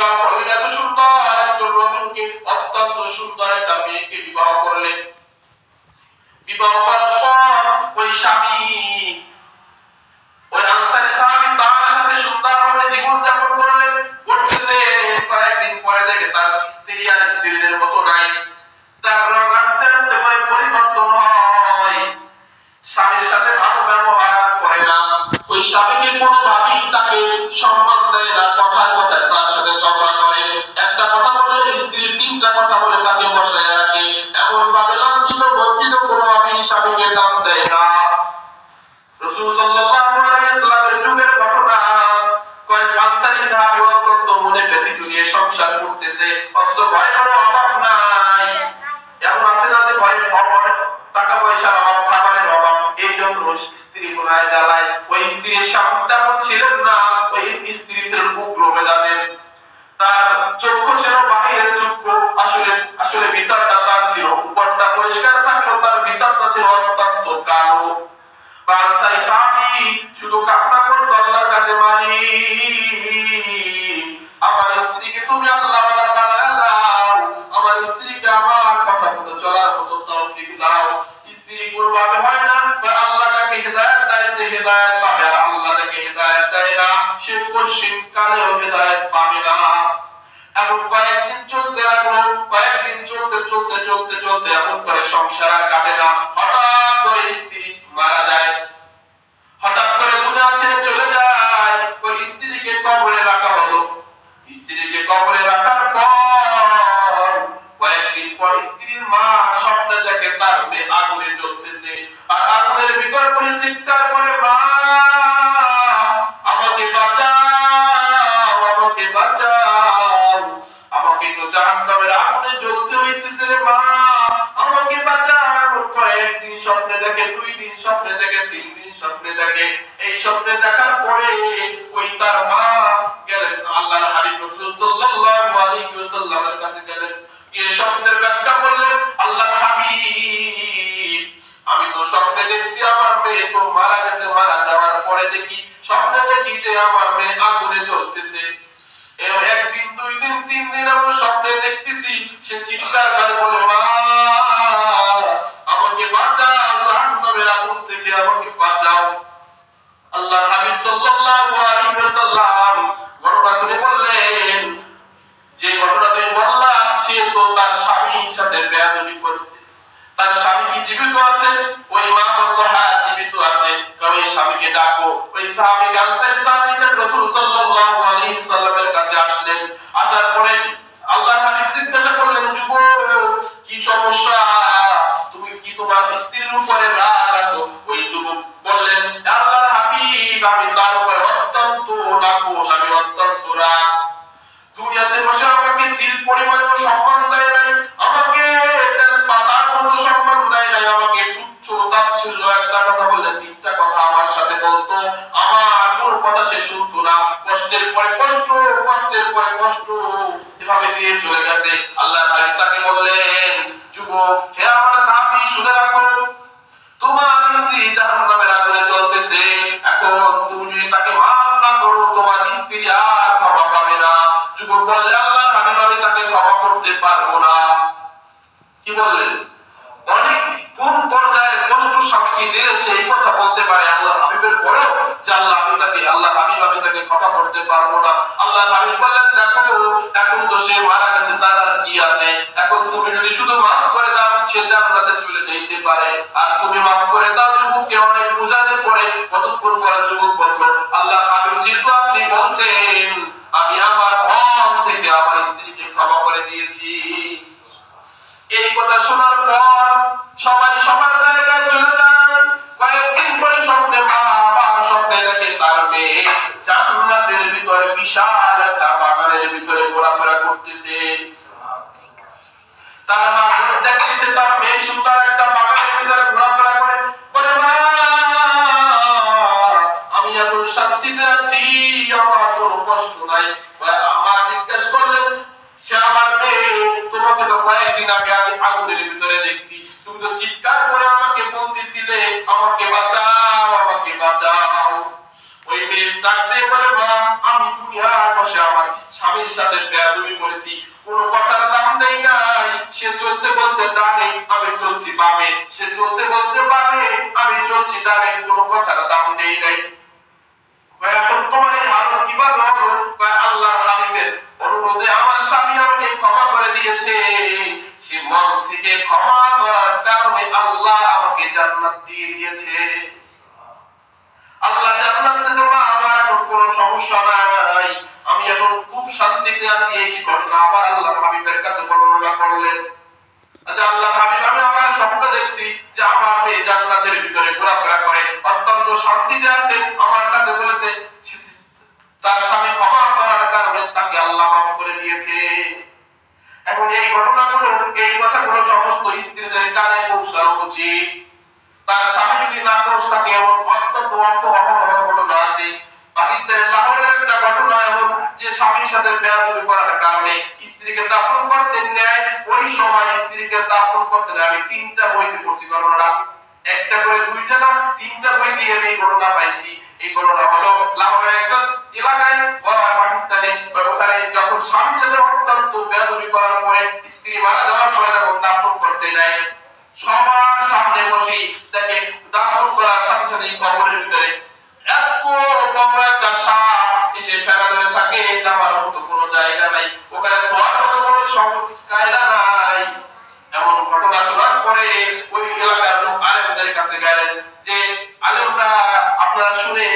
বিবাহ করলেন এত সুন্দর একটা রঙিনকে, অত্যন্ত সুন্দর একটা মেয়েকে বিবাহ করলেন। বিবাহ করার পর ওই স্বামী, ওই আনসারী সাহাবী তার সাথে সুন্দরভাবে জীবন যাপন করতেছে। কয়েকদিন পরে দেখে তার স্ত্রী আর স্ত্রীদের মতো নাই, তার রং আস্তে আস্তে করে পরিবর্তন হয়। স্বামীর সাথে ভালো ব্যবহার করে না, ওই স্বামীকে কোনোভাবেই তাকে সম্মান দেয় না, কথায় কথায় তার সাথে ঝগড়া করে। একটা কথা বললে স্ত্রী তিনটা কথা বলে তাকে বসায় রাখে, এমন ভাবে লাঞ্ছিত বঞ্চিত কোনোভাবেই স্বামীকে দাম দেয় না। রাসূল সাল্লাল্লাহু আলাইহি ওয়াসাল্লামের যুগের ঘটনা, কয় আনসারী সাহাবী অত্যন্ত মনে ব্যথিত নিয়ে সংসার করতেছে, অথচ ঘরে কোনো অভাব নাই। এমন আছে না যে ঘরে অনেক টাকা পয়সার অভাব, খাবারের অভাব, এই জন্য স্ত্রী গুনায় জ্বালায়। ওই স্ত্রীর স্বামী তেমন ছিলেন না, ওই স্ত্রী ছিলেন উগ্র মেজাজের। তার চক্ষু ছিল বাহিরের চক্ষু, আসলে ভিতরটা তার ছিল, উপরটা পরিষ্কার থাকলেও তার ভিতরটা ছিল অত্যন্ত কালো। আনসারী সাহাবী শুধু কান্না করতো আল্লাহর কাছে, মালিক আমার স্ত্রীকে তুমি আল্লাহওয়ালা বানায় দাও, আমার স্ত্রীকে আমার কথা মতো চলার মতো তৌফিক দাও। স্ত্রী কোনোভাবে হয় না, আল্লাহ তাকে হেদায়েত দেয়, হেদায়েত পাবে, আর আল্লাহ তাকে হেদায়েত দেয় না, সে পশ্চিম কালেও হেদায়েত পাবে না। এমন কয়েকদিন চলতে লাগলো, কয়েকদিন চলতে চলতে চলতে চলতে এমন করে সংসার আর কাটে না। হঠাৎ করে স্ত্রী মারা যায়, হঠাৎ করে দুনিয়া ছেড়ে চলে যায়। ওই স্ত্রীকে কবরে রাখা হলো। স্ত্রীকে কবরে রাখার পর কয়েকদিন পর স্ত্রীর মা স্বপ্নে দেখে তার মেয়ে আগুনে জ্বলতেছে, আর আগুনের ভিতর বসে চিৎকার করে, মা আমাকে বাঁচাও, আমাকে বাঁচাও, আমাকে তো জাহান্নামের আগুনে জ্বলতে হইতেছে রে মা, আমাকে বাঁচাও। কয়েকদিন স্বপ্নে দেখে, 2 দিন স্বপ্নে দেখে, 3 দিন স্বপ্নে দেখে। এই স্বপ্নে দেখার পরে ওই তার মা গেলেন আল্লাহর হাবিব রাসূল সাল্লাল্লাহু আলাইহি ওয়াসাল্লামের কাছে গেলেন, গিয়ে স্বপ্নের ব্যাখ্যা বললেন, আল্লাহর হাবিব আমি তো স্বপ্নে দেখছি আমার মেয়ে তো মারা গেছে, মারা যাওয়ার পরে দেখি, স্বপ্নে দেখি যে আমার মেয়ে আগুনে জ্বলতেছে। একদিন 2 দিন 3 দিন আমি স্বপ্নে দেখতেছি সে চিৎকার করে বলে, মা আমাকে বাঁচাও, জাহান্নামের আগুন থেকে আমাকে বাঁচাও। আল্লাহর হাবিব সাল্লাল্লাহু আলাইহি ওয়াসাল্লাম ঘটনা শুনে বললেন, যে ঘটনা তুমি বললা সে তো তার স্বামীর সাথে বেয়াদবি করেছে। তার স্বামী কি জীবিত আছে? ওই মা বলল, হ্যাঁ জীবিত আছে। ওই স্বামীকে ডাকো। ওই সাহাবী আনসারী সাহাবী রাসূল সাল্লাল্লাহু আলাইহি ওয়াসাল্লামের কাছে আসলেন। আসার পরে আল্লাহর হাবিব জিজ্ঞাসা করলেন, যুবক কি সমস্যা, তুমি কি তোমার স্ত্রীর উপরে রাগ আছো? ওই যুবক বললেন, আল্লাহর হাবিব আমি তার উপরে অত্যন্ত নাখোশ, আমি অত্যন্ত রাগ। দুনিয়াতে বসে আমাকে তিল পরিমাণেও সম্মান দেয় নাই, আমাকে তেজপাতার মতো সম্মান দেয় নাই, আমাকে তুচ্ছ তাচ্ছিল্য একটা কথা বললে 3টা কথা আমার সাথে বলতো, আমার কোনো কথা সে শুনতো না, কষ্টের পরে কষ্ট, কষ্টের পরে কষ্ট এভাবে দিয়ে চলে গেছে। আল্লাহর হাবিব তাকে বললেন, যুবক হে আমার সাহাবী শুনে রাখো, তোমার স্ত্রী জাহান্নামের আগুনে জ্বলতেছে, এখন তুমি যদি তাকে মাফ না করো তোমার স্ত্রী আর ক্ষমা পাবে না। যুবক বললে, আল্লাহর হাবিব আমি তাকে ক্ষমা করতে পারবো না। কি বললেন? অনেক কোন পর্যায়ের কষ্ট স্বামীকে দিলে সেই কথা বলতে পারে আল্লাহর হাবিবের পরেও, যে আল্লাহ আমি তাকে, আল্লাহর হাবিব আমি তাকে ক্ষমা করতে পারবো না। আল্লাহর হাবিব বললেন, দেখো এখন তো সে মারা গেছে, তার আর কি আছে, এখন তুমি যদি শুধু মাফ করে দাও সে জান্নাতে চলে যেতে পারে, আর তুমি মাফ করে দাও। যুবককে অনেক বোঝানোর পরে কতক্ষণ পরে যুবক বলল, আল্লাহর হাবিব যেহেতু আপনি বলছেন আমি আমার মন থেকে আমার স্ত্রীকে ক্ষমা করে দিয়েছি। এই কথা শোনার পর সবাই সবার জায়গায় চলে যায়। কয়েকদিন পরে স্বপ্নে মা স্বপ্নে দেখে তার মেয়ে জান্নাতের ভিতরে বিশাল একটা বাগানের ভিতরে ঘোরাফেরা করতেছে। তার মা দেখতেছে তার মেয়ে সুন্দর একটা বাগানের ভিতরে ঘোরাফেরা করে, বলে মা আমি এখন শান্তিতে আছি, আমার কোনো কষ্ট নাই। মা জিজ্ঞাসা করলেন, সে আমার মেয়ে, তোমাকে তো কয়েকদিন আগে আমি আগুনের ভিতরে দেখছি, তুমি তো চিৎকার করে আমাকে বলতেছিলে আমাকে বাঁচাও, আমাকে বাঁচাও। ওই মেয়ে ডাক দিয়ে বলে, মা আমি দুনিয়ায় বসে আমার স্বামীর সাথে বেয়াদবি করেছি, কোন কথার দাম দেই নাই। সে চলতে বলছে ডানে, আমি চলছি বামে, সে চলতে বলছে বামে, আমি চলছি ডানে, কোন কথার দাম দেই নাই। এখন তোমার এই হালত কিভাবে হলো? আল্লাহর হাবিবের অনুরোধে আমার স্বামী আমাকে ক্ষমা করে দিয়েছে। সে মন থেকে ক্ষমা করার কারণে আল্লাহ আমাকে জান্নাত দিয়ে দিয়েছে। আল্লাহ জান্নাত দিয়েছে, মা আমার এখন কোনো সমস্যা নাই, আমি এখন খুব শান্তিতে আছি। এই ঘটনা আবার আল্লাহর হাবিবের কাছে বর্ণনা করলেন। আচ্ছা আল্লাহর হাবিব, আমি আমার স্বপ্ন দেখছি যে আমার মেয়ে জান্নাতের ভিতরে ঘোরাফেরা করে, অত্যন্ত শান্তিতে আছে। আমার কাছে বলেছে তার স্বামী ক্ষমা করার কারণে তাকে আল্লাহ মাফ করে দিয়েছে। এখন এই ঘটনাগুলো, এই কথাগুলো সমস্ত স্ত্রীদের কানে পৌঁছানো উচিত। তার স্বামী যদি না পৌঁছ থাকে, এমন অত্যন্ত ঘটনা আছে। পাকিস্তানের লাহোরের একটা ঘটনা এমন যে স্বামীর সাথে বেয়াদবি করার কারণে স্ত্রীকে দাফন করতে নেয়। ওই সময় স্ত্রীকে দাফন করতে নেয়, আমি 3টা বইতে পড়ছি ঘটনাটা, একটা করে 2টা না 3টা বই দিয়ে আমি এই ঘটনা পাইছি। এই ঘটনা হলো লাহোরের একটা এলাকায়, পাকিস্তানে, ওখানে যখন স্বামীর সাথে অত্যন্ত বেয়াদবি করার পরে স্ত্রী মারা যাওয়ার পরে যখন দাফন করতে নেয়, সবার সামনে বসে তাকে দাফন করার সাথে সাথে কবরের ভিতরে এত বড় একটা সাপ এসে ফেলা ধরে থাকে, যাওয়ার মতো কোনো জায়গা নাই, ওখানে ধোয়ার মতো কোনো কায়দা নাই। এমন ঘটনা শোনার পরে ওই এলাকার লোক আলেমদের কাছে গেলেন যে, আলেমরা আপনারা শুনে